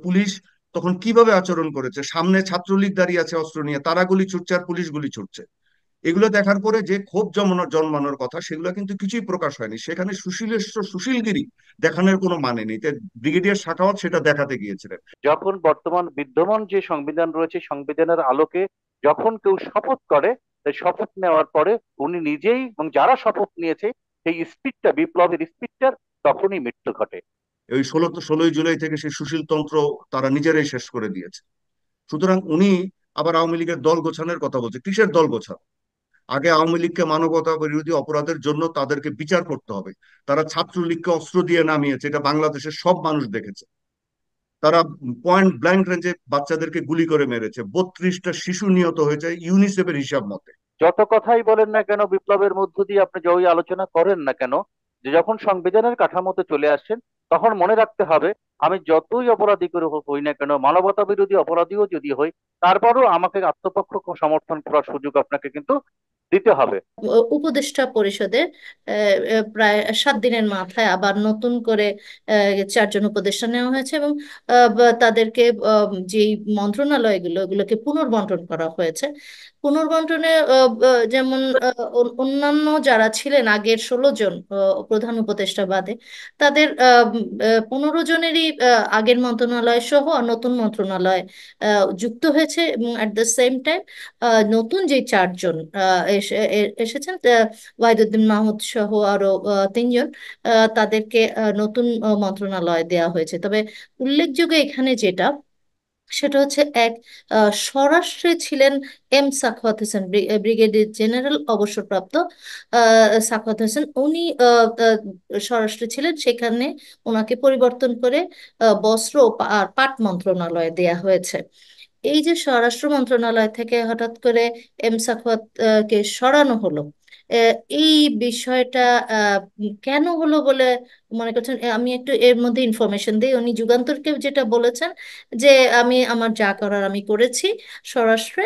Police তখন কিভাবে আচরণ করেছে, সামনে ছাত্রলীগ দাঁড়িয়ে আছে অস্ত্র নিয়ে, তারা গুলি ছুটছে আর পুলিশ গুলি ছুটছে। এগুলো দেখার পরে যে ক্ষোভ জন্মানোর কথা, সেগুলো কিন্তু কিছুই প্রকাশ হয়নি। সেখানে সুশীলেশ্বর সুশীলগিরি দেখানোর কোনো মানে নেই। তাই ব্রিগেডিয়ার সাখাওয়াত সেটা দেখাতে গিয়েছিলেন। যখন বর্তমান বিদ্যমান যে সংবিধান রয়েছে, সংবিধানের আলোকে যখন কেউ শপথ করে, সেই শপথ নেওয়ার পরে উনি নিজেই এবং যারা শপথ নিয়েছে সেই স্পিডটা, বিপ্লবের স্পিডটার তখনই মৃত্যু ঘটে। ওই 16ই জুলাই থেকে সেই সুশীলতন্ত্র তারা নিজেরাই শেষ করে দিয়েছে। সুতরাং উনি আবার আওয়ামী লীগের দল গোছানোর কথা বলছে। কিসের দল গোছানো? আগে আওয়ামী লীগকে মানবতা বিরোধী অপরাধের জন্য তাদেরকে বিচার করতে হবে। তারা ছাত্রলীগকে অস্ত্র দিয়ে নামিয়েছে, এটা বাংলাদেশের সব মানুষ দেখেছে। তারা পয়েন্ট ব্ল্যাঙ্ক রেঞ্জে বাচ্চাদেরকে গুলি করে মেরেছে, 32টা শিশু নিহত হয়েছে ইউনিসেফের হিসাব মতে। যত কথাই বলেন না কেন, বিপ্লবের মধ্য দিয়ে আপনি যই আলোচনা করেন না কেন, যে যখন সংবিধানের কাঠামোতে চলে আসছেন, তখন মনে রাখতে হবে, আমি যতই অপরাধী করে হই না কেন, মানবতা বিরোধী অপরাধীও যদি হই, তারপরও আমাকে আত্মপক্ষ সমর্থন করার সুযোগ আপনাকে কিন্তু দিতে হবে। উপদেষ্টা পরিষদের প্রায় 7 দিনের মাথায় আবার নতুন করে 4 জন উপদেষ্টা নেওয়া হয়েছে, এবং তাদেরকে যেই মন্ত্রণালয়গুলো এগুলোকে পুনর্বন্টন করা হয়েছে। পুনর্বন্টনে যেমন অন্যান্য যারা ছিলেন আগের 16 জন প্রধান উপদেষ্টা বাদে, তাদের 15 জনেরই আগের মন্ত্রণালয় সহ নতুন মন্ত্রণালয় যুক্ত হয়েছে, এবং অ্যাট দ্য সেম টাইম নতুন যে 4 জন এসেছেন, ওয়াহিদুদ্দিন মাহমুদ সহ আরো 3 জন, তাদেরকে নতুন মন্ত্রণালয় দেওয়া হয়েছে। তবে উল্লেখযোগ্য এখানে যেটা, সেটা হচ্ছে এক, স্বরাষ্ট্রে ছিলেন সাখাওয়াত হোসেন, ব্রিগেডিয়ার জেনারেল অবসরপ্রাপ্ত সাখাওয়াত হোসেন। উনি স্বরাষ্ট্রে ছিলেন, সেখানে ওনাকে পরিবর্তন করে বস্ত্র ও আর পাট মন্ত্রণালয়ে দেয়া হয়েছে। এই যে স্বরাষ্ট্র মন্ত্রণালয় থেকে হঠাৎ করে সাখাওয়াত কে সরানো হলো, এই বিষয়টা কেন হলো বলে মনে করছেন? আমি একটু এর মধ্যে ইনফরমেশন দিই। উনি যুগান্তরকে যেটা বলেছেন যে আমি আমার যা করার আমি করেছি স্বরাষ্ট্রে,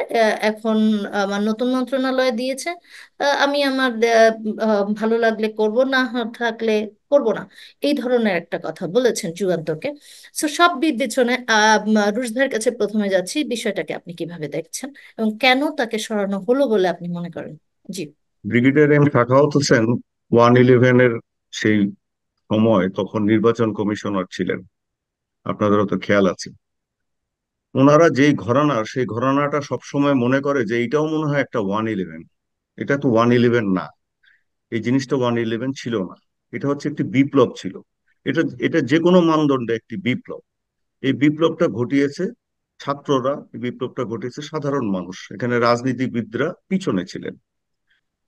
এখন আমার নতুন মন্ত্রণালয় দিয়েছে, আমি আমার ভালো লাগলে করব, না থাকলে করব না, এই ধরনের একটা কথা বলেছেন যুগান্তরকে। সো সব বিবেচনায় রুশ ভাইয়ের কাছে প্রথমে যাচ্ছি, বিষয়টাকে আপনি কিভাবে দেখছেন এবং কেন তাকে সরানো হলো বলে আপনি মনে করেন? জি। ব্রিগেডিয়ার সাখাওয়াত হোসেন 111-এর সেই সময় তখন নির্বাচন কমিশনার ছিলেন, আপনাদেরও তো খেয়াল আছে। ওনারা যেই ঘরানার, সেই ঘরানাটা সবসময় মনে করে যে এইটাও মনে হয় একটা 111। এটা তো 111 না, এই জিনিসটা 111 ছিল না। এটা হচ্ছে একটি বিপ্লব ছিল। এটা এটা যে কোনো মানদণ্ডে একটি বিপ্লব। এই বিপ্লবটা ঘটিয়েছে ছাত্ররা, এই বিপ্লবটা ঘটিয়েছে সাধারণ মানুষ, এখানে রাজনীতিবিদরা পিছনে ছিলেন।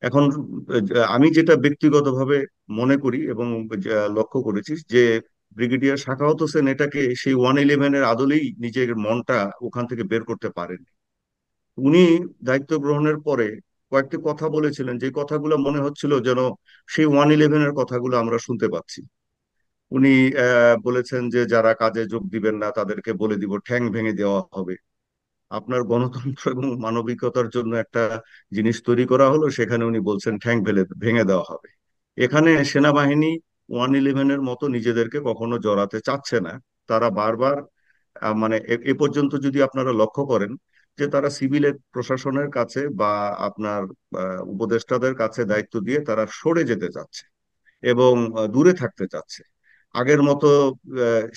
এখন আমি যেটা ব্যক্তিগতভাবে মনে করি এবং লক্ষ্য করেছি যে ব্রিগেডিয়ার সাখাওয়াত হোসেন এটাকে সেই 111-এর আদলেই নিজের মনটা ওখান থেকে বের করতে পারেন। উনি দায়িত্ব গ্রহণের পরে কয়েকটি কথা বলেছিলেন, যে কথাগুলো মনে হচ্ছিল যেন সেই 111-এর কথাগুলো আমরা শুনতে পাচ্ছি। উনি বলেছেন যে যারা কাজে যোগ দিবেন না তাদেরকে বলে দিব ঠ্যাং ভেঙে দেওয়া হবে। আপনার গণতন্ত্র এবং মানবিকতার জন্য একটা জিনিস তৈরি করা হলো, সেখানে উনি বলছেন ঠ্যাং ভেঙে দেওয়া হবে। এখানে সেনাবাহিনী 111-এর মতো নিজেদেরকে কখনো জড়াতে চাচ্ছে না। তারা বারবার মানে এ পর্যন্ত যদি আপনারা লক্ষ্য করেন যে তারা সিভিল প্রশাসনের কাছে বা আপনার উপদেষ্টাদের কাছে দায়িত্ব দিয়ে তারা সরে যেতে চাচ্ছে এবং দূরে থাকতে চাচ্ছে। আগের মতো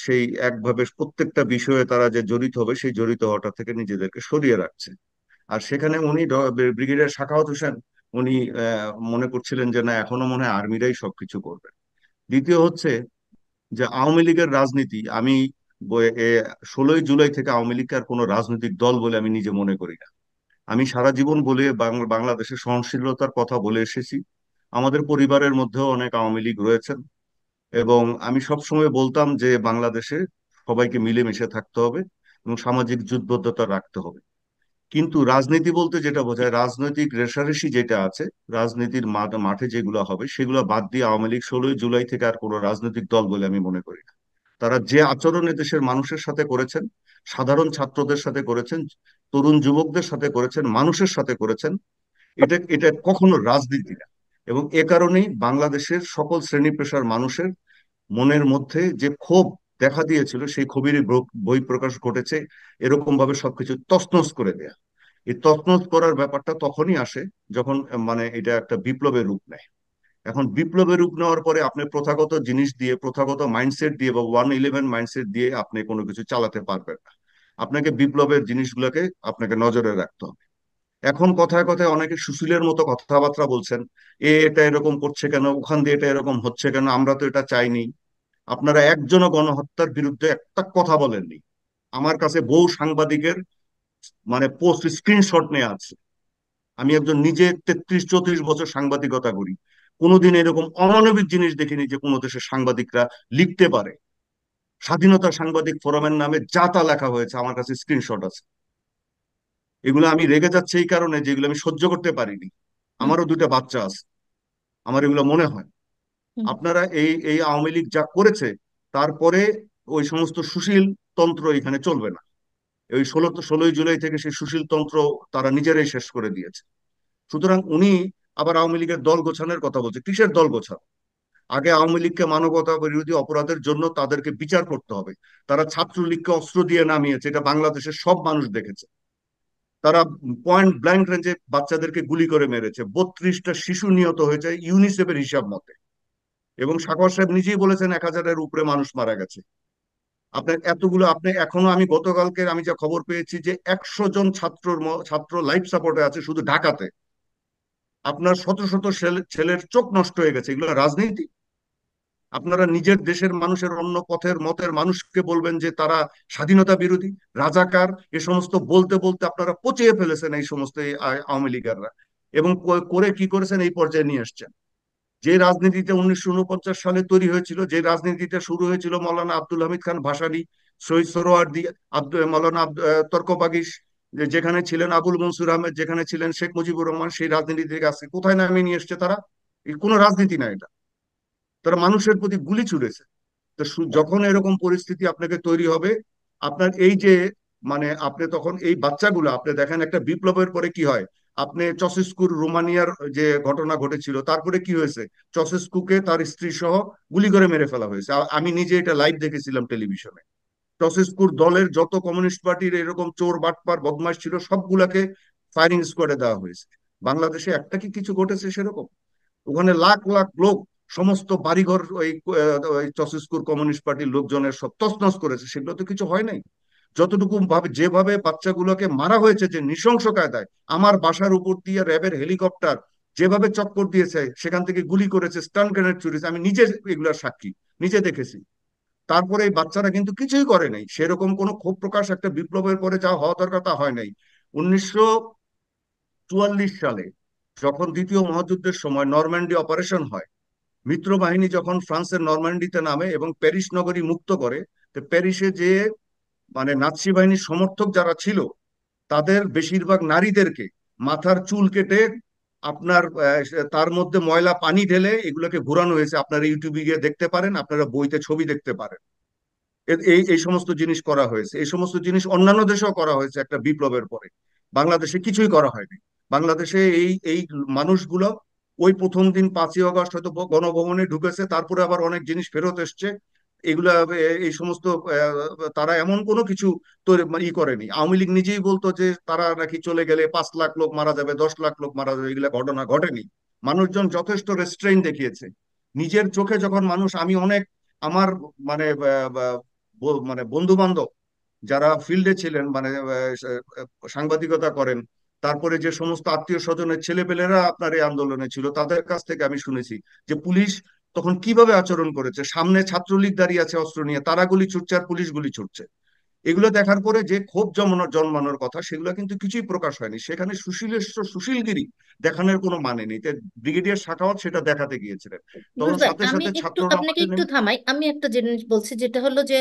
সেই একভাবে প্রত্যেকটা বিষয়ে তারা যে জড়িত হবে, সেই জড়িত হওয়াটা থেকে নিজেদেরকে সরিয়ে রাখছে। আর সেখানে উনি ব্রিগেডিয়ার সাখাওয়াত হোসেন উনি মনে করছিলেন যে না, এখনো মনে হয় আর্মিরাই সবকিছু করবে। দ্বিতীয় হচ্ছে যে আওয়ামী লীগের রাজনীতি, আমি 16ই জুলাই থেকে আওয়ামী লীগকে আর কোনো রাজনৈতিক দল বলে আমি নিজে মনে করি না। আমি সারা জীবন বলে বাংলাদেশের সহনশীলতার কথা বলে এসেছি। আমাদের পরিবারের মধ্যেও অনেক আওয়ামী লীগ রয়েছেন, এবং আমি সবসময় বলতাম যে বাংলাদেশে সবাইকে মিলেমিশে থাকতে হবে এবং সামাজিক জোটবদ্ধতা রাখতে হবে। কিন্তু রাজনীতি বলতে যেটা বোঝায়, রাজনৈতিক রেষারেষি যেটা আছে, রাজনীতির মাঠে যেগুলো হবে সেগুলো বাদ দিয়ে আওয়ামী লীগ 16ই জুলাই থেকে আর কোনো রাজনৈতিক দল বলে আমি মনে করি না। তারা যে আচরণ দেশের মানুষের সাথে করেছেন, সাধারণ ছাত্রদের সাথে করেছেন, তরুণ যুবকদের সাথে করেছেন, মানুষের সাথে করেছেন, এটা এটা কখনো রাজনীতি না। এবং এ কারণেই বাংলাদেশের সকল শ্রেণী পেশার মানুষের মনের মধ্যে যে ক্ষোভ দেখা দিয়েছিল, সেই খবিরই বই প্রকাশ ঘটেছে, এরকম ভাবে সবকিছু তছনছ করে দেয়া। এই তছনছ করার ব্যাপারটা তখনই আসে যখন মানে এটা একটা বিপ্লবের রূপ নেয়। এখন বিপ্লবের রূপ নেওয়ার পরে আপনি প্রথাগত জিনিস দিয়ে, প্রথাগত মাইন্ডসেট দিয়ে বা 111 মাইন্ডসেট দিয়ে আপনি কোনো কিছু চালাতে পারবেন না। আপনাকে বিপ্লবের জিনিসগুলোকে আপনাকে নজরে রাখতে হবে। এখন কথায় কথায় অনেকে সুশীলের মতো কথাবার্তা বলছেন, এটা এরকম করছে কেন, ওখান দিয়ে এটা এরকম হচ্ছে কেন, আমরা তো এটা চাইনি। আপনারা একজনও গণহত্যার বিরুদ্ধে একটা কথা বলেননি। আমার কাছে বহু সাংবাদিকের মানে পোস্ট স্ক্রিনশট নিয়ে আছে। আমি একজন নিজে 33-34 বছর সাংবাদিকতা করি, কোনোদিন এরকম অমানবিক জিনিস দেখিনি যে কোনো দেশের সাংবাদিকরা লিখতে পারে। স্বাধীনতা সাংবাদিক ফোরামের নামে যা তা লেখা হয়েছে, আমার কাছে স্ক্রিনশট আছে। এগুলো আমি রেগে যাচ্ছে এই কারণে যেগুলো আমি সহ্য করতে পারিনি। হুম। আমারও দুইটা বাচ্চা আছে, আমার এগুলো মনে হয়। হুম। আপনারা এই এই আওয়ামী লীগ যা করেছে, তারপরে ওই সমস্ত সুশীল তন্ত্র এখানে চলবে না। ওই 16ই জুলাই থেকে সেই সুশীল তন্ত্র তারা নিজেরাই শেষ করে দিয়েছে। সুতরাং উনি আবার আওয়ামী লীগের দল গোছানোর কথা বলছে। কিসের দল গোছানো? আগে আওয়ামী লীগকে মানবতা বিরোধী অপরাধের জন্য তাদেরকে বিচার করতে হবে। তারা ছাত্রলীগকে অস্ত্র দিয়ে নামিয়েছে, এটা বাংলাদেশের সব মানুষ দেখেছে। তারা পয়েন্ট ব্ল্যাঙ্ক রেঞ্জে বাচ্চাদেরকে গুলি করে মেরেছে, 32টা শিশু নিহত হয়েছে ইউনিসেফের হিসাব মতে। এবং সাগর সাহেব নিজেই বলেছেন 1000-এর উপরে মানুষ মারা গেছে। আপনার এতগুলো, আপনি এখনো, আমি গতকালকে আমি যা খবর পেয়েছি যে 100 জন ছাত্র লাইফ সাপোর্টে আছে শুধু ঢাকাতে। আপনার শত শত ছেলের চোখ নষ্ট হয়ে গেছে। এগুলো রাজনীতি? আপনারা নিজের দেশের মানুষের অন্য পথের মতের মানুষকে বলবেন যে তারা স্বাধীনতা বিরোধী, রাজাকার, এ সমস্ত বলতে বলতে আপনারা পচিয়ে ফেলেছেন এই সমস্ত এই আওয়ামী লীগাররা। এবং করে কি করেছেন, এই পর্যায়ে নিয়ে আসছেন। যে রাজনীতিতে 1949 সালে তৈরি হয়েছিল, যে রাজনীতিটা শুরু হয়েছিল মৌলানা আব্দুল হামিদ খান ভাসানী, শহীদ সোহরাওয়ার্দী, মৌলানা তর্ক বাগিশ, যেখানে ছিলেন আবুল মনসুর আহমেদ, যেখানে ছিলেন শেখ মুজিবুর রহমান, সেই রাজনীতি থেকে আজকে কোথায় নামিয়ে নিয়ে এসছে তারা? কোনো রাজনীতি না এটা। তারা মানুষের প্রতি গুলি ছুড়েছে। তো যখন এরকম পরিস্থিতি আপনাকে তৈরি হবে, আপনার এই যে মানে আপনি তখন এই বাচ্চাগুলো আপনি দেখেন, একটা বিপ্লবের পরে কি হয়। আপনি চসেস্কুর রোমানিয়ার যে ঘটনা ঘটেছিল, তারপরে কি হয়েছে, চসেস্কুকে তার স্ত্রী সহ গুলি করে মেরে ফেলা হয়েছে। আমি নিজে এটা লাইভ দেখেছিলাম টেলিভিশনে। চসেস্কুর দলের যত কমিউনিস্ট পার্টির এরকম চোর বাটপার বদমাশ ছিল সবগুলাকে ফায়ারিং স্কোয়াডে দেওয়া হয়েছে। বাংলাদেশে একটা কি কিছু ঘটেছে সেরকম? ওখানে লাখ লাখ লোক, সমস্ত বাড়িঘর ওই চসিস্কুর কমিউনিস্ট পার্টির লোকজনের সব তছনছ করেছে, সেগুলো তো কিছু হয় নাই। যতটুকু ভাবে যেভাবে বাচ্চাগুলোকে মারা হয়েছে যে নৃশংস কায়দায়, আমার বাসার উপর দিয়ে র্যাবের হেলিকপ্টার যেভাবে চক্কর দিয়েছে, সেখান থেকে গুলি করেছে, স্টান গ্রেনেড ছুড়েছে, আমি নিজে এগুলোর সাক্ষী, নিজে দেখেছি। তারপরে এই বাচ্চারা কিন্তু কিছুই করে নাই, সেরকম কোনো ক্ষোভ প্রকাশ একটা বিপ্লবের পরে যা হওয়া দরকার তা হয় নাই। 1944 সালে যখন দ্বিতীয় মহাযুদ্ধের সময় নরম্যান্ডি অপারেশন হয়, মিত্র বাহিনী যখন ফ্রান্সের নরম্যান্ডিতে নামে এবং প্যারিস নগরী মুক্ত করে, তো প্যারিসে যে মানে নাৎসি বাহিনীর সমর্থক যারা ছিল, তাদের বেশিরভাগ নারীদেরকে মাথার চুল কেটে আপনার তার মধ্যে ময়লা পানি ঢেলে এগুলোকে ঘোরানো হয়েছে। আপনারা ইউটিউবে গিয়ে দেখতে পারেন, আপনারা বইতে ছবি দেখতে পারেন। এই এই সমস্ত জিনিস করা হয়েছে, এই সমস্ত জিনিস অন্যান্য দেশেও করা হয়েছে একটা বিপ্লবের পরে। বাংলাদেশে কিছুই করা হয়নি। বাংলাদেশে এই এই মানুষগুলো ওই প্রথম দিন 5ই আগস্ট হয়তো গণভবনে ঢুকেছে, তারপরে আবার অনেক জিনিস ফেরত এসছে। এগুলা এই সমস্ত তারা এমন কোনো কিছু তৈরি করেনি। আওয়ামী লীগ নিজেই বলতো যে তারা নাকি চলে গেলে 5 লাখ লোক মারা যাবে, 10 লাখ লোক মারা যাবে, এগুলা ঘটনা ঘটেনি। মানুষজন যথেষ্ট রেস্ট্রেইন দেখিয়েছে। নিজের চোখে যখন মানুষ, আমি অনেক আমার মানে মানে বন্ধু বান্ধব যারা ফিল্ডে ছিলেন, মানে সাংবাদিকতা করেন, তারপরে যে সমস্ত আত্মীয় স্বজনের ছেলেপেলেরা আপনার এই আন্দোলনে ছিল, তাদের কাছ থেকে আমি শুনেছি যে পুলিশ তখন কিভাবে আচরণ করেছে। সামনে ছাত্রলীগ দাঁড়িয়ে আছে অস্ত্র নিয়ে, তারা গুলি ছুটছে আর পুলিশ গুলি ছুটছে। এগুলো দেখার পরে যে ক্ষোভ জন্মানোর কথা, সেগুলো কিন্তু কিছুই প্রকাশ হয়নি। সেখানে সুশীলগিরি দেখানোর কোনো মানে নেই। ব্রিগেডিয়ার সাখাওয়াত সেটা দেখাতে গিয়েছিলেন, তখন বুঝলেন, সাথে আমি সাথে একটু ছাত্ররা আপনাকে মাঠে একটু নেমে। থামাই। আমি একটা জিনিস বলছি, যেটা হলো যে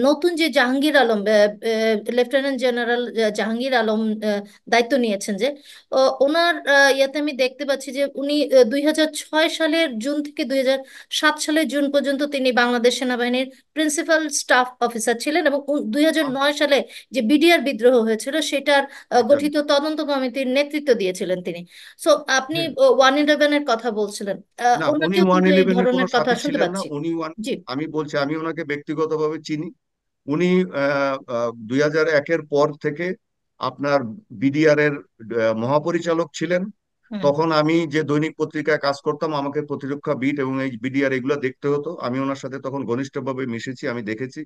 নতুন যে জাহাঙ্গীর আলম, লেফটেন্যান্ট জেনারেল জাহাঙ্গীর আলম দায়িত্ব নিয়েছেন, যে ওনার ইয়াতে আমি দেখতে পাচ্ছি যে উনি 2006 সালের জুন থেকে 2007 সালের জুন পর্যন্ত তিনি বাংলাদেশ সেনাবাহিনীর প্রিন্সিপাল স্টাফ অফিসার ছিলেন, এবং 2009 2009 সালে যে বিডিআর বিদ্রোহ হয়েছিল সেটার একদম। গঠিত তদন্ত কমিটির নেতৃত্ব দিয়েছিলেন তিনি। সো আপনি হ্যাঁ। 111-এর কথা বলছিলেন, না, উনি ওনাকেও ওয়ান কিন্তু এই ইলেভেনের কোনো ধরনের কথা সাথী শুনতে ছিলেন না। পাচ্ছি। উনি ওয়ান, জি। আমি বলছি, আমি ওনাকে ব্যক্তিগতভাবে চিনি। উনি 2001-এর পর থেকে আপনার বিডিআর এর মহাপরিচালক ছিলেন। হুম। তখন আমি যে দৈনিক পত্রিকায় কাজ করতাম, আমাকে প্রতিরক্ষা বিট এবং এই বিডিআর এগুলো দেখতে হতো। আমি ওনার সাথে তখন ঘনিষ্ঠভাবে মিশেছি, আমি দেখেছি।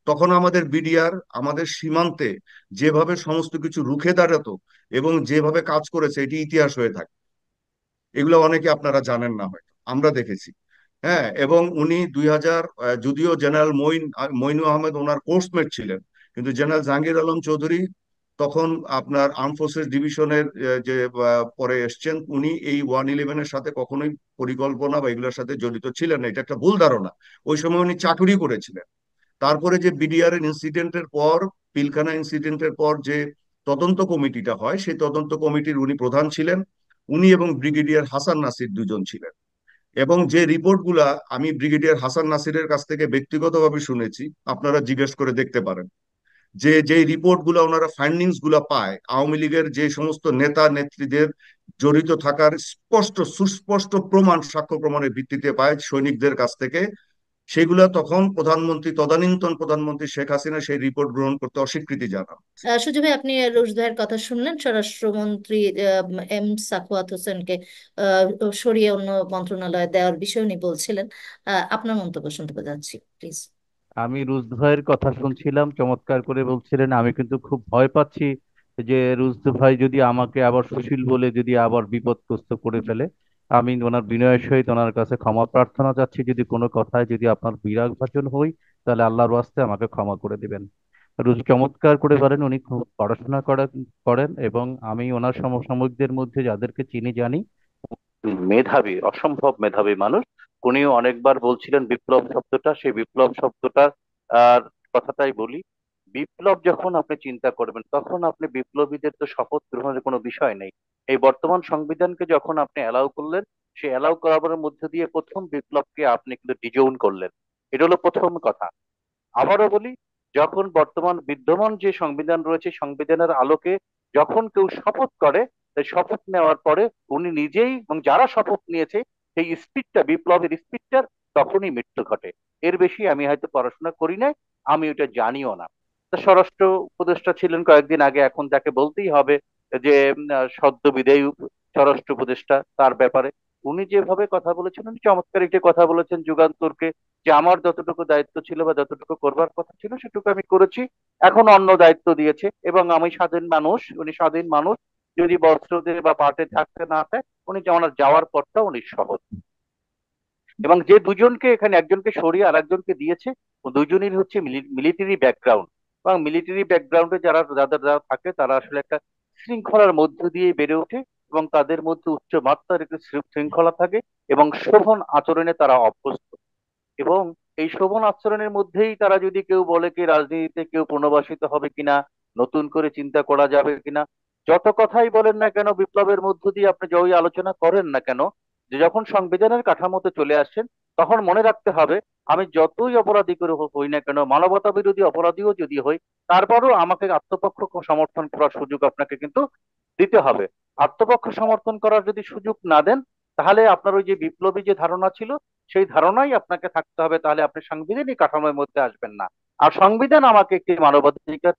তখন আমাদের বিডিআর আমাদের সীমান্তে যেভাবে সমস্ত কিছু রুখে দাঁড়াতো এবং যেভাবে কাজ করেছে, এটি ইতিহাস হয়ে থাকে। এগুলো অনেকে আপনারা জানেন না, হয়তো আমরা দেখেছি। হ্যাঁ, এবং উনি 2000, যদিও জেনারেল মইনু আহমেদ ওনার কোর্সমেট ছিলেন, কিন্তু জেনারেল জাহাঙ্গীর আলম চৌধুরী তখন আপনার আর্ম ফোর্সেস ডিভিশনের যে পরে এসছেন, উনি এই 111-এর সাথে কখনোই পরিকল্পনা বা এগুলোর সাথে জড়িত ছিলেন না। এটা একটা ভুল ধারণা। ওই সময় উনি চাকুরি করেছিলেন। তারপরে যে বিডিআর এর ইনসিডেন্টের পর, পিলখানা ইনসিডেন্টের পর যে তদন্ত কমিটিটা হয়, সেই তদন্ত কমিটির উনি প্রধান ছিলেন। উনি এবং ব্রিগেডিয়ার হাসান নাসির দুজন ছিলেন। এবং যে রিপোর্টগুলা আমি ব্রিগেডিয়ার হাসান নাসিরের কাছ থেকে ব্যক্তিগতভাবে শুনেছি, আপনারা জিজ্ঞেস করে দেখতে পারেন, যে যে রিপোর্ট গুলা ওনারা ফাইন্ডিংস গুলা পায়, আওয়ামী লীগের যে সমস্ত নেতা নেত্রীদের জড়িত থাকার স্পষ্ট সুস্পষ্ট প্রমাণ, সাক্ষ্য প্রমাণের ভিত্তিতে পায় সৈনিকদের কাছ থেকে, সেগুলা তখন তদানীন্তন প্রধানমন্ত্রী শেখ হাসিনা সেই রিপোর্ট গ্রহণ করতে অস্বীকৃতি জানান। সুজয় ভাই, আপনি রুশ ভাইয়ের কথা শুনলেন, স্বরাষ্ট্রমন্ত্রী এম সাখাওয়াত হোসেনকে সরিয়ে অন্য মন্ত্রণালয়ে দেওয়ার বিষয় উনি বলছিলেন। আপনার মন্তব্য শুনতে পেতে যাচ্ছি, প্লিজ। আমি রুশ ভাইয়ের কথা শুনছিলাম, চমৎকার করে বলছিলেন। আমি কিন্তু খুব ভয় পাচ্ছি যে রুশদু ভাই যদি আমাকে আবার সুশীল বলে যদি আবার বিপদগ্রস্ত করে ফেলে। আমি ওনার বিনয়ের সহিত ওনার কাছে ক্ষমা প্রার্থনা চাচ্ছি, যদি কোনো কথায় যদি আপনার বিরাগ ভাজন হই, তাহলে আল্লাহর ওয়াস্তে আমাকে ক্ষমা করে দিবেন। রুশ চমৎকার করে বলেন, উনি খুব পড়াশোনা করেন এবং আমি ওনার সমসাময়িকদের মধ্যে যাদেরকে চিনি জানি, মেধাবী, অসম্ভব মেধাবী মানুষ। উনিও অনেকবার বলছিলেন বিপ্লব শব্দটা, সেই বিপ্লব শব্দটা আর কথাটাই বলি। বিপ্লব যখন আপনি চিন্তা করবেন, তখন আপনি বিপ্লবীদের তো শপথ গ্রহণের কোনো বিষয় নেই। এই বর্তমান সংবিধানকে যখন আপনি অ্যালাউ করলেন, সেই অ্যালাউ করার মধ্যে দিয়ে প্রথম বিপ্লবকে আপনি কিন্তু ডিজোন করলেন। এটা হলো প্রথম কথা। আবারও বলি, যখন বর্তমান বিদ্যমান যে সংবিধান রয়েছে, সংবিধানের আলোকে যখন কেউ শপথ করে, সেই শপথ নেওয়ার পরে উনি নিজেই এবং যারা শপথ নিয়েছে, সেই স্পিডটা, বিপ্লবের স্পিডটার তখনই মৃত্যু ঘটে। এর বেশি আমি হয়তো পড়াশোনা করি নাই, আমি ওটা জানিও না। তা স্বরাষ্ট্র উপদেষ্টা ছিলেন কয়েকদিন আগে, এখন তাকে বলতেই হবে যে সদ্য বিদায়ী স্বরাষ্ট্র উপদেষ্টা, তার ব্যাপারে উনি যেভাবে কথা বলেছেন, উনি চমৎকার একটি কথা বলেছেন যুগান্তরকে, যে আমার যতটুকু দায়িত্ব ছিল বা যতটুকু করবার কথা ছিল সেটুকু আমি করেছি, এখন অন্য দায়িত্ব দিয়েছে এবং আমি স্বাধীন মানুষ, উনি স্বাধীন মানুষ। যদি বস্ত্র দিয়ে বা পাটে থাকতে না চায়, উনি ওনার যাওয়ার পথটা উনি সহজ। এবং যে দুজনকে এখানে, একজনকে সরিয়ে আর একজনকে দিয়েছে, ও দুজনেরই হচ্ছে মিলিটারি ব্যাকগ্রাউন্ড। এবং মিলিটারি ব্যাকগ্রাউন্ডে যারা থাকে, তারা আসলে একটা শৃঙ্খলার মধ্য দিয়ে বেড়ে ওঠে এবং তাদের মধ্যে উচ্চ মাত্রার একটি শৃঙ্খলা থাকে এবং শোভন আচরণে তারা অভ্যস্ত। এবং এই শোভন আচরণের মধ্যেই তারা, যদি কেউ বলে কি রাজনীতিতে কেউ পুনর্বাসিত হবে কিনা, নতুন করে চিন্তা করা যাবে কিনা, যত কথাই বলেন না কেন, বিপ্লবের মধ্য দিয়ে আপনি যতই আলোচনা করেন না কেন, যে যখন সংবিধানের কাঠামোতে চলে আসছেন, তখন মনে রাখতে হবে, আমি যতই অপরাধী করে হই না কেন, মানবতা বিরোধী অপরাধীও যদি হই, তারপরও আমাকে আত্মপক্ষ সমর্থন করার সুযোগ আপনাকে কিন্তু দিতে হবে। আত্মপক্ষ সমর্থন করার যদি সুযোগ না দেন, তাহলে আপনার ওই যে বিপ্লবী যে ধারণা ছিল, সেই ধারণাই আপনাকে থাকতে হবে, তাহলে আপনি সাংবিধানিক কাঠামোর মধ্যে আসবেন না। আর সংবিধান আমাকে একটি মানবাধিকার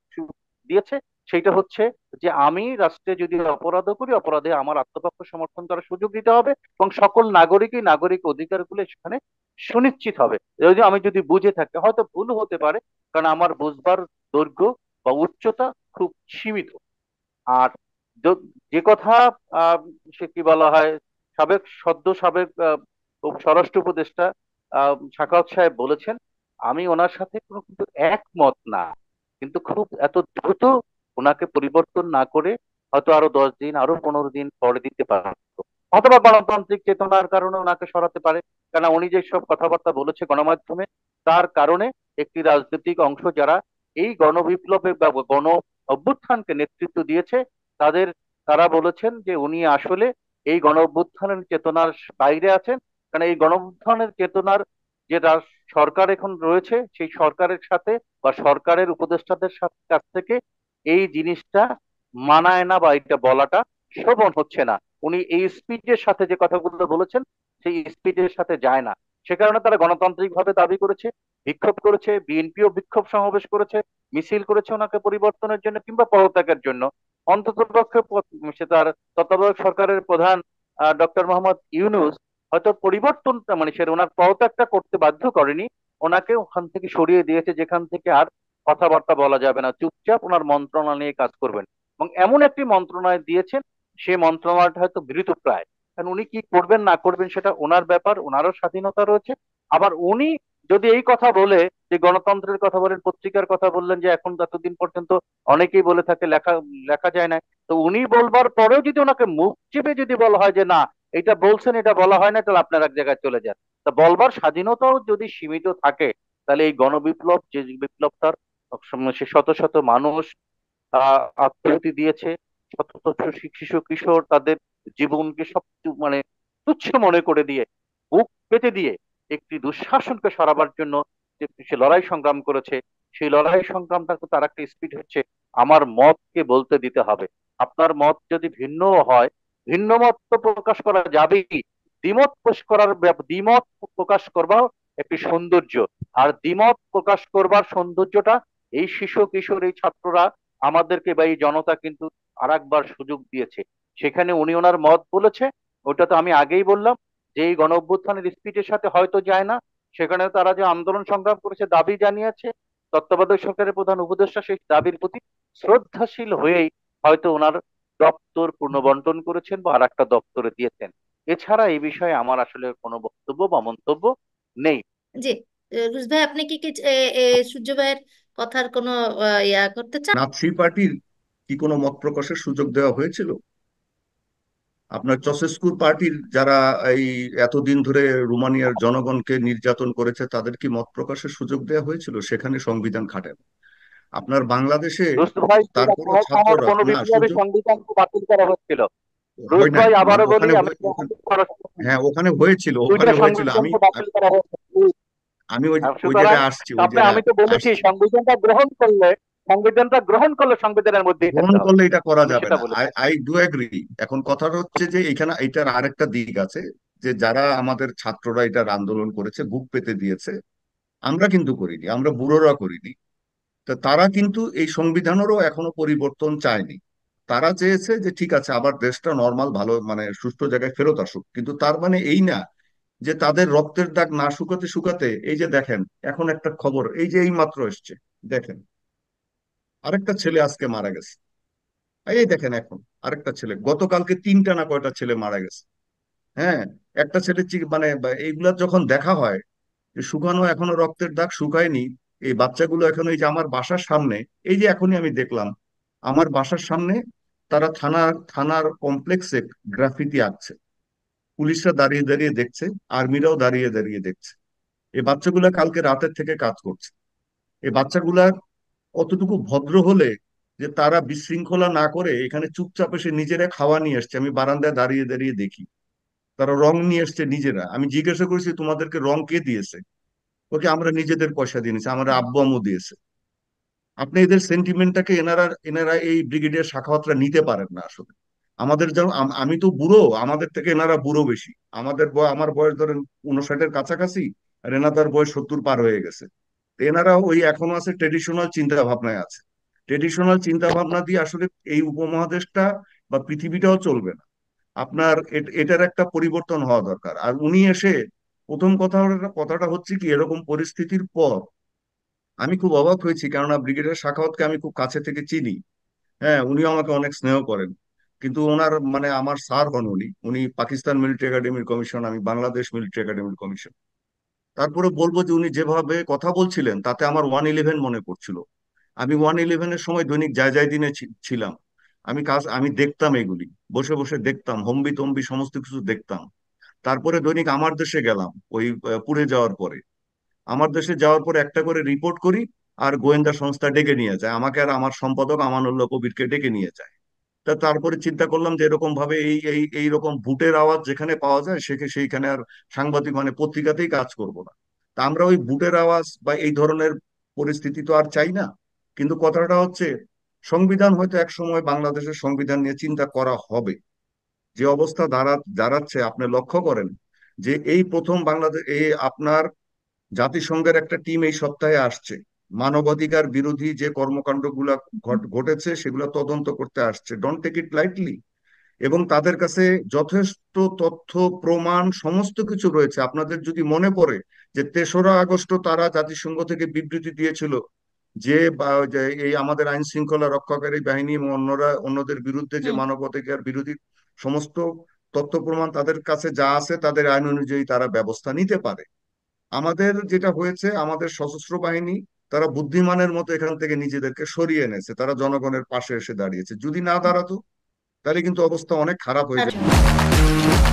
দিয়েছে, সেটা হচ্ছে যে আমি রাষ্ট্রে যদি অপরাধ করি, অপরাধে আমার আত্মপক্ষ সমর্থন করার সুযোগ দিতে হবে এবং সকল নাগরিকই নাগরিক অধিকারগুলো সেখানে সুনিশ্চিত হবে। যদি আমি যদি বুঝে থাকি, হয়তো ভুল হতে পারে, কারণ আমার বুঝবার দৈর্ঘ্য বা উচ্চতা খুব সীমিত। আর যে কথা আহ, সে কি বলা হয়, সাবেক স্বরাষ্ট্র উপদেষ্টা সাখাওয়াত সাহেব বলেছেন, আমি ওনার সাথে কোনো কিন্তু একমত না, কিন্তু খুব এত দ্রুত ওনাকে পরিবর্তন না করে হয়তো আরো 10 দিন, আরো 15 দিন পরে দিতে পারতো, অথবা গণতান্ত্রিক চেতনার কারণে ওনাকে সরাতে পারে। কেন, উনি যে সব কথাবার্তা বলেছে গণমাধ্যমে, তার কারণে একটি রাজনৈতিক অংশ যারা এই গণবিপ্লবে বা গণ অভ্যুত্থানকে নেতৃত্ব দিয়েছে, তাদের তারা বলেছেন যে উনি আসলে এই গণ অভ্যুত্থানের চেতনার বাইরে আছেন। কারণ এই গণ অভ্যুত্থানের চেতনার যে সরকার এখন রয়েছে, সেই সরকারের সাথে বা সরকারের উপদেষ্টাদের সাথে কাছ থেকে এই জিনিসটা মানায় না, বা এটা বলাটা শোভন হচ্ছে না। উনি এই স্পিডের সাথে যে কথাগুলো বলেছেন, সেই স্পিডের সাথে যায় না। সে কারণে তারা গণতান্ত্রিক ভাবে দাবি করেছে, বিক্ষোভ করেছে, বিএনপিও বিক্ষোভ সমাবেশ করেছে, মিছিল করেছে ওনাকে পরিবর্তনের জন্য কিংবা পদত্যাগের জন্য। অন্ততপক্ষে সে তার তত্ত্বাবধায়ক সরকারের প্রধান ডক্টর মোহাম্মদ ইউনূস হয়তো পরিবর্তনটা, মানে সে ওনার পদত্যাগটা করতে বাধ্য করেনি, ওনাকে ওখান থেকে সরিয়ে দিয়েছে, যেখান থেকে আর কথাবার্তা বলা যাবে না, চুপচাপ ওনার মন্ত্রণালয় নিয়ে কাজ করবেন। এবং এমন একটি মন্ত্রণালয় দিয়েছেন, সে মন্ত্রণালয়টা হয়তো মৃতপ্রায়। কারণ উনি কি করবেন না করবেন সেটা ওনার ব্যাপার, ওনারও স্বাধীনতা রয়েছে। আবার উনি যদি এই কথা বলে, যে গণতন্ত্রের কথা বলেন, পত্রিকার কথা বললেন, যে এখন এতদিন পর্যন্ত অনেকেই বলে থাকে লেখা লেখা যায় না, তো উনি বলবার পরেও যদি ওনাকে মুখ চেপে যদি বলা হয় যে না, এটা বলছেন, এটা বলা হয় না, তাহলে আপনার এক জায়গায় চলে যান, তা বলবার স্বাধীনতাও যদি সীমিত থাকে, তাহলে এই গণবিপ্লব, যে বিপ্লবটার সে শত শত মানুষ আত্মাহুতি দিয়েছে, শত শত শিশু কিশোর তাদের জীবনকে সব মানে তুচ্ছ মনে করে দিয়ে, বুক পেতে দিয়ে একটি দুঃশাসনকে সরাবার জন্য যে সে লড়াই সংগ্রাম করেছে, সেই লড়াই সংগ্রামটা তো তার একটা স্পিড হচ্ছে আমার মতকে বলতে দিতে হবে। আপনার মত যদি ভিন্ন হয়, ভিন্ন মত তো প্রকাশ করা যাবেই, দ্বিমত প্রকাশ করার দ্বিমত প্রকাশ করবার একটি সৌন্দর্য। আর দ্বিমত প্রকাশ করবার সৌন্দর্যটা এই শিশু কিশোর, এই ছাত্ররা আমাদেরকে বা এই জনতা কিন্তু আরেকবার সুযোগ দিয়েছে। সেখানে উনি ওনার মত বলেছে, ওটা তো আমি আগেই বললাম যে এই গণ অভ্যুত্থানের স্পিডের সাথে হয়তো যায় না। সেখানে তারা যে আন্দোলন সংগ্রাম করেছে, দাবি জানিয়েছে, তত্ত্বাবধায়ক সরকারের প্রধান উপদেষ্টা সেই দাবির প্রতি শ্রদ্ধাশীল হয়েই হয়তো ওনার দপ্তর পুনর্বন্টন করেছেন বা আর একটা দপ্তরে দিয়েছেন। এছাড়া এই বিষয়ে আমার আসলে কোনো বক্তব্য বা মন্তব্য নেই। জি। রুশ ভাই, আপনি কি কি সূর্য ভাইয়ের কথার কোনো ইয়া করতে চান? নাৎসি পার্টির কি কোনো মত প্রকাশের সুযোগ দেওয়া হয়েছিল? আপনার চসেস্কুর পার্টির যারা এই এতদিন ধরে রোমানিয়ার জনগণকে নির্যাতন করেছে তাদের কি মত প্রকাশের সুযোগ দেওয়া হয়েছিল? সেখানে সংবিধান খাটে না। আপনার বাংলাদেশে রুশ ভাই, তারপরও আমার ছাত্ররা কোনো না বিপ্লবী সুযোগ সংবিধানকে বাতিল করা হচ্ছিল। রুশ হয় নাই, ভাই, মানে আবারও বলি, ওখানে আমি পড়াশোনা করি। হ্যাঁ ওখানে হয়েছিল, দুইটা ওখানে হয়েছিল। আমি সংবিধানকে বাতিল করা হয়েছে। আমি ওই ওই সুতরাং জায়গায় আসছি, ওই আপনি, জায়গায় আমি তো বলেছি আসছি। সংবিধানটা গ্রহণ করলে সংবিধানের মধ্যেই গ্রহণ থাকতে হবে। করলে এটা করা আমি যাবে সেটা না, আই বলেছি। I do agri. এখন কথাটা হচ্ছে যে এখানে এটার আরেকটা দিক আছে, যে যারা আমাদের ছাত্ররা এটার আন্দোলন করেছে, বুক পেতে দিয়েছে, আমরা কিন্তু করিনি, আমরা বুড়োরা করিনি। তো তারা কিন্তু এই সংবিধানেরও এখনো পরিবর্তন চায়নি। তারা চেয়েছে যে ঠিক আছে আবার দেশটা নর্মাল ভালো মানে সুষ্ঠু জায়গায় ফেরত আসুক, কিন্তু তার মানে এই না যে তাদের রক্তের দাগ না শুকাতে শুকাতে এই যে দেখেন, এখন একটা খবর এই যে এই মাত্র এসছে, দেখেন আরেকটা ছেলে আজকে মারা গেছে। এই দেখেন এখন আরেকটা ছেলে, গতকালকে তিনটা না কয়টা ছেলে মারা গেছে। হ্যাঁ, একটা ছেলে মানে এইগুলা যখন দেখা হয় যে শুকানো এখনো রক্তের দাগ শুকায়নি, এই বাচ্চাগুলো এখন এই যে আমার বাসার সামনে, এই যে এখনই আমি দেখলাম আমার বাসার সামনে তারা থানার থানার কমপ্লেক্সে গ্রাফিতি আঁকছে, পুলিশরা দাঁড়িয়ে দাঁড়িয়ে দেখছে, আর্মিরাও দাঁড়িয়ে দাঁড়িয়ে দেখছে। এই বাচ্চাগুলা কালকে রাতের থেকে কাজ করছে। এই বাচ্চাগুলা অতটুকু ভদ্র হলে যে তারা বিশৃঙ্খলা না করে এখানে চুপচাপ এসে নিজেরা খাওয়া নিয়ে আসছে, আমি বারান্দায় দাঁড়িয়ে দাঁড়িয়ে দেখি। তারা রং নিয়ে আসছে নিজেরা, আমি জিজ্ঞাসা করেছি তোমাদেরকে রং কে দিয়েছে? ওকে আমরা নিজেদের পয়সা দিয়ে নিয়েছি, আমার আব্বু আম্মু দিয়েছে। আপনি এদের সেন্টিমেন্টটাকে এনারা এনারা এই ব্রিগেডিয়ার শাখাওয়াতরা নিতে পারেন না আসলে। আমাদের যেমন আমি তো বুড়ো, আমাদের থেকে এনারা বুড়ো বেশি। আমার বয়স ধরেন 59-এর কাছাকাছি, আর এনাদের বয়স 70 পার হয়ে গেছে। তো এনারা ওই এখনো আছে ট্রেডিশনাল চিন্তা ভাবনায় আছে। ট্রেডিশনাল চিন্তা ভাবনা দিয়ে আসলে এই উপমহাদেশটা বা পৃথিবীটাও চলবে না। আপনার এটার একটা পরিবর্তন হওয়া দরকার। আর উনি এসে প্রথম কথাটা হচ্ছে কি, এরকম পরিস্থিতির পর আমি খুব অবাক হয়েছি, কেননা ব্রিগেডিয়ার সাখাওয়াতকে আমি খুব কাছে থেকে চিনি। হ্যাঁ, উনিও আমাকে অনেক স্নেহ করেন, কিন্তু ওনার মানে আমার স্যার হন উনি। উনি পাকিস্তান মিলিটারি একাডেমির কমিশন, আমি বাংলাদেশ মিলিটারি একাডেমির কমিশন। তারপরে বলবো যে উনি যেভাবে কথা বলছিলেন তাতে আমার 111 মনে পড়ছিল। আমি 111-এর সময় দৈনিক যায় যায় দিনে ছিলাম। আমি দেখতাম এগুলি, বসে বসে দেখতাম, হম্বি তম্বি সমস্ত কিছু দেখতাম। তারপরে দৈনিক আমার দেশে গেলাম ওই পুড়ে যাওয়ার পরে। আমার দেশে যাওয়ার পরে একটা করে রিপোর্ট করি, আর গোয়েন্দা সংস্থা ডেকে নিয়ে যায় আমাকে, আর আমার সম্পাদক আমানুল্লাহ কবিরকে ডেকে নিয়ে যায়। তারপরে চিন্তা করলাম যে এরকম ভাবে এই রকম ভুটের আওয়াজ যেখানে পাওয়া যায় সেইখানে আর সাংবাদিক মানে পত্রিকাতেই কাজ করব না। তা আমরা ওই বুটের আওয়াজ বা এই ধরনের পরিস্থিতি তো আর চাই না। কিন্তু কথাটা হচ্ছে, সংবিধান হয়তো এক সময় বাংলাদেশের সংবিধান নিয়ে চিন্তা করা হবে। যে অবস্থা দাঁড়াচ্ছে আপনি লক্ষ্য করেন যে এই প্রথম বাংলাদেশ, এই আপনার জাতিসংঘের একটা টিম এই সপ্তাহে আসছে, মানবাধিকার বিরোধী যে কর্মকাণ্ডগুলা ঘটেছে সেগুলো তদন্ত করতে আসছে। Don't take it lightly. এবং তাদের কাছে যথেষ্ট তথ্য, প্রমাণ, সমস্ত কিছু রয়েছে। আপনাদের যদি মনে পড়ে যে 3রা আগস্ট তারা জাতিসংঘ থেকে বিবৃতি দিয়েছিল যে এই আমাদের আইন শৃঙ্খলা রক্ষাকারী বাহিনী এবং অন্যদের বিরুদ্ধে যে হুম। মানবাধিকার বিরোধী সমস্ত তথ্য প্রমাণ তাদের কাছে যা আছে তাদের আইন অনুযায়ী তারা ব্যবস্থা নিতে পারে। আমাদের যেটা হয়েছে, আমাদের সশস্ত্র বাহিনী তারা বুদ্ধিমানের মতো এখান থেকে নিজেদেরকে সরিয়ে এনেছে, তারা জনগণের পাশে এসে দাঁড়িয়েছে। যদি না দাঁড়াতো তাহলে কিন্তু অবস্থা অনেক খারাপ হয়ে যেত। আচ্ছা।